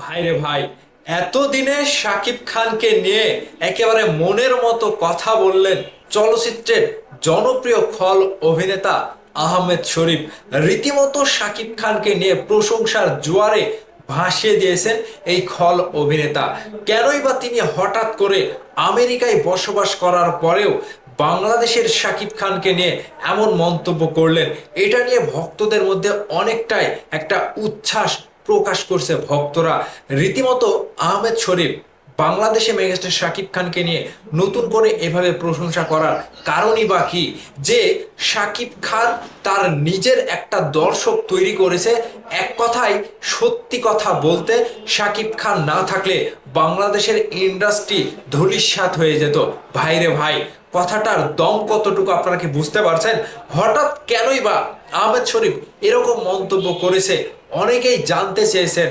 ভাইরে ভাই, এতদিনে শাকিব খানকে নিয়ে একেবারে মনের মতো কথা বললেন চলচ্চিত্রের জনপ্রিয় খল অভিনেতা আহমেদ শরীফ। রীতিমতো শাকিব খানকে নিয়ে প্রশংসার জোয়ারে ভাসিয়ে দিয়েছেন এই খল অভিনেতা। কেনই বা তিনি হঠাৎ করে আমেরিকায় বসবাস করার পরেও বাংলাদেশের শাকিব খানকে নিয়ে এমন মন্তব্য করলেন? এটা নিয়ে ভক্তদের মধ্যে অনেকটাই একটা উচ্ছ্বাস প্রকাশ করছে ভক্তরা। রীতিমতো আহমেদ শরীফ বাংলাদেশে মেগাস্টার শাকিব খানকে নিয়ে নতুন করে এভাবে প্রশংসা করার কারণই বা কি? যে শাকিব খান তার নিজের একটা দর্শক তৈরি করেছে। এক কথায় সত্যি কথা বলতে, শাকিব খান না থাকলে বাংলাদেশের ইন্ডাস্ট্রি ধূলিসাৎ হয়ে যেত। ভাইরে ভাই, কথাটার দম কতটুকু আপনারা কি বুঝতে পারছেন? হঠাৎ কেনই বা আহমেদ শরীফ এরকম মন্তব্য করেছে? অনেকেই জানতে চেয়েছেন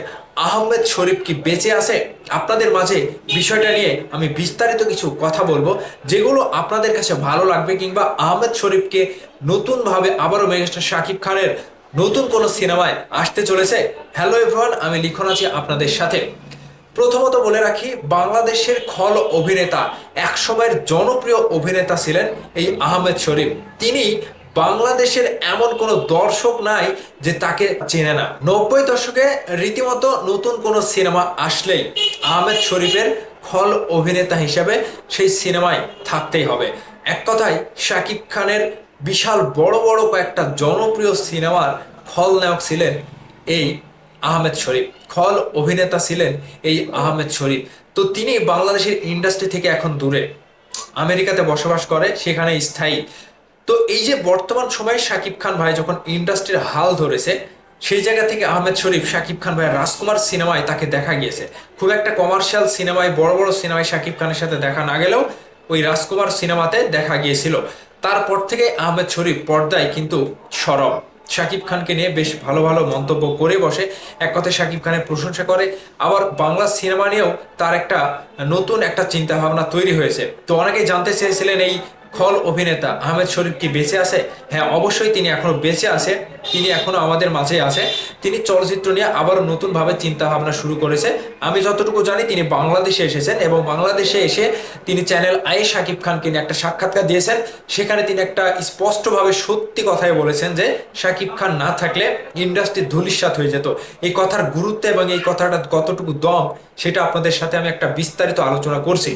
আহমেদ শরীফ কি বেঁচে আছে। আপনাদের মাঝে বিষয়টা নিয়ে আমি বিস্তারিত কিছু কথা বলবো, যেগুলো আপনাদের কাছে ভালো লাগবে, কিংবা আহমেদ শরীফকে নতুনভাবে আবারও মেগাস্টার শাকিব খানের নতুন কোনো সিনেমায় আসতে চলেছে। হ্যালো এভরিওয়ান, আমি লিখন আছি আপনাদের সাথে। প্রথমত বলে রাখি, বাংলাদেশের খল অভিনেতা, একসময়ের জনপ্রিয় অভিনেতা ছিলেন এই আহমেদ শরীফ। তিনি বাংলাদেশের এমন কোনো দর্শক নাই যে তাকে চেনে না। 90 দশকে রীতিমতো নতুন কোনো সিনেমা আসলেই আহমেদ শরীফের খল অভিনেতা হিসেবে সেই সিনেমায় থাকতেই হবে। এক কথায় শাকিব খানের বিশাল বড় বড় কয়েকটা জনপ্রিয় সিনেমার খলনায়ক ছিলেন এই আহমেদ শরীফ, খল অভিনেতা ছিলেন এই আহমেদ শরীফ। তো তিনি বাংলাদেশের ইন্ডাস্ট্রি থেকে এখন দূরে আমেরিকাতে বসবাস করে, সেখানে স্থায়ী। তো এই যে বর্তমান সময়ে শাকিব খান ভাই যখন ইন্ডাস্ট্রির হাল ধরেছে, সেই জায়গা থেকে আহমেদ শরীফ শাকিব খান ভাই রাজকুমার সিনেমায় তাকে দেখা গিয়েছে। খুব একটা কমার্শিয়াল সিনেমায়, বড় বড় সিনেমায় শাকিব খানের সাথে দেখা না গেলেও ওই রাজকুমার সিনেমাতে দেখা গিয়েছিল। তারপর থেকে আহমেদ শরীফ পর্দায় কিন্তু সরব, শাকিব খানকে নিয়ে বেশ ভালো ভালো মন্তব্য করে বসে। এক কথায় শাকিব খানের প্রশংসা করে। আবার বাংলা সিনেমা নিয়েও তার একটা নতুন একটা চিন্তা ভাবনা তৈরি হয়েছে। তো অনেকেই জানতে চেয়েছিলেন এই খল অভিনেতা আহমেদ শরীফ কি বেঁচে আছে? হ্যাঁ, অবশ্যই তিনি এখনো বেঁচে আছে, তিনি এখনো আমাদের মাঝে আছে। তিনি চলচ্চিত্র নিয়ে আবারও নতুনভাবে চিন্তা ভাবনা শুরু করেছে। আমি যতটুকু জানি তিনি বাংলাদেশে এসেছেন, এবং বাংলাদেশে এসে তিনি চ্যানেল আই শাকিব খানকে নিয়ে একটা সাক্ষাৎকার দিয়েছেন। সেখানে তিনি একটা স্পষ্টভাবে সত্যি কথাই বলেছেন যে শাকিব খান না থাকলে ইন্ডাস্ট্রি ধূলিসাৎ হয়ে যেত। এই কথার গুরুত্ব এবং এই কথাটা কতটুকু দম, সেটা আপনাদের সাথে আমি একটা বিস্তারিত আলোচনা করছি।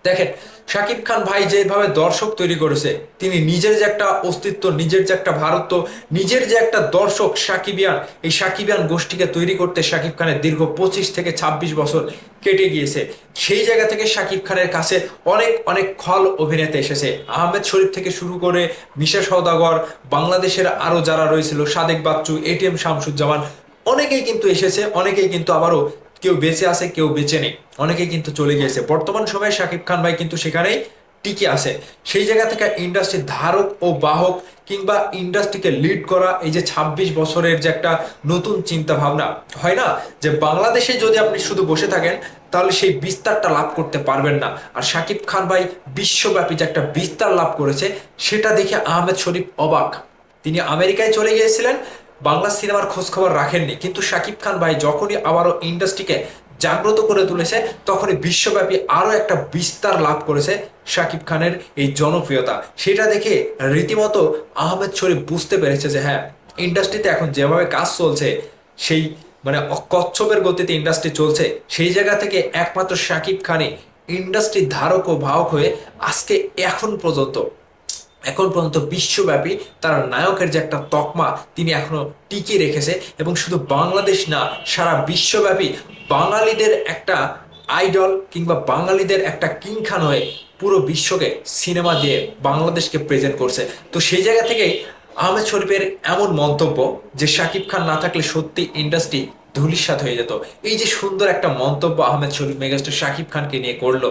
দেখেন, শাকিব খান ভাই যেভাবে দর্শক তৈরি করেছে, তিনি নিজের যে একটা অস্তিত্ব, নিজের যে একটা ভারত্ব, নিজের যে একটা দর্শক সাকিবিয়ান, এই সাকিবিয়ান গোষ্ঠীকে তৈরি করতে শাকিব খানের দীর্ঘ 25 থেকে 26 বছর কেটে গিয়েছে। সেই জায়গা থেকে শাকিব খানের কাছে অনেক অনেক খল অভিনেতা এসেছে, আহমেদ শরীফ থেকে শুরু করে মিশা সওদাগর, বাংলাদেশের আরো যারা রয়েছিল, সাদেক বাচ্চু, এটিএম শামসুজ্জামান, অনেকেই কিন্তু এসেছে। অনেকেই কিন্তু আবারও কেউ বেঁচে আছে, কেউ বেঁচে নেই, অনেকেই কিন্তু চলে গিয়েছে। বর্তমান সময়ে শাকিব খান ভাই কিন্তু সেখানেই টিকে আছে। সেই জায়গা থেকে ইন্ডাস্ট্রির ধারক ও বাহক, কিংবা ইন্ডাস্ট্রিকে লিড করা, এই যে 26 বছরের যে একটা নতুন চিন্তা ভাবনা, হয় না যে বাংলাদেশে যদি আপনি শুধু বসে থাকেন তাহলে সেই বিস্তারটা লাভ করতে পারবেন না। আর শাকিব খান ভাই বিশ্বব্যাপী যে একটা বিস্তার লাভ করেছে, সেটা দেখে আহমেদ শরীফ অবাক। তিনি আমেরিকায় চলে গিয়েছিলেন, বাংলা সিনেমার খোঁজ খবর রাখেননি, কিন্তু শাকিব খান ভাই যখনই আবারও ইন্ডাস্ট্রিকে জাগ্রত করে তুলেছে, তখনই বিশ্বব্যাপী আরো একটা বিস্তার লাভ করেছে শাকিব খানের এই জনপ্রিয়তা। সেটা দেখে রীতিমতো আহমেদ শরীফ বুঝতে পেরেছে যে হ্যাঁ, ইন্ডাস্ট্রিতে এখন যেভাবে কাজ চলছে, সেই মানে কচ্ছপের গতিতে ইন্ডাস্ট্রি চলছে, সেই জায়গা থেকে একমাত্র শাকিব খানই ইন্ডাস্ট্রির ধারক ও বাহক হয়ে আজকে এখন পর্যন্ত বিশ্বব্যাপী তার নায়কের যে একটা তকমা তিনি এখনো টিকিয়ে রেখেছে। এবং শুধু বাংলাদেশ না, সারা বিশ্বব্যাপী বাঙালিদের একটা আইডল, কিংবা বাঙালিদের একটা কিং খান হয়ে পুরো বিশ্বকে সিনেমা দিয়ে বাংলাদেশকে প্রেজেন্ট করছে। তো সেই জায়গা থেকেই আহমেদ শরীফের এমন মন্তব্য যে শাকিব খান না থাকলে সত্যি ইন্ডাস্ট্রি ধূলিসাৎ হয়ে যেত। এই যে সুন্দর একটা মন্তব্য আহমেদ শরীফ মেগাস্টার শাকিব খানকে নিয়ে করলো,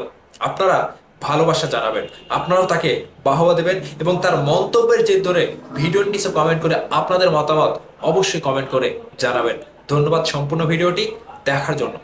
আপনারা ভালোবাসা জানাবেন, আপনারাও তাকে বাহবা দেবেন, এবং তার মন্তব্যের যে ধরে ভিডিওর নিচে কমেন্ট করে আপনাদের মতামত অবশ্যই কমেন্ট করে জানাবেন। ধন্যবাদ সম্পূর্ণ ভিডিওটি দেখার জন্য।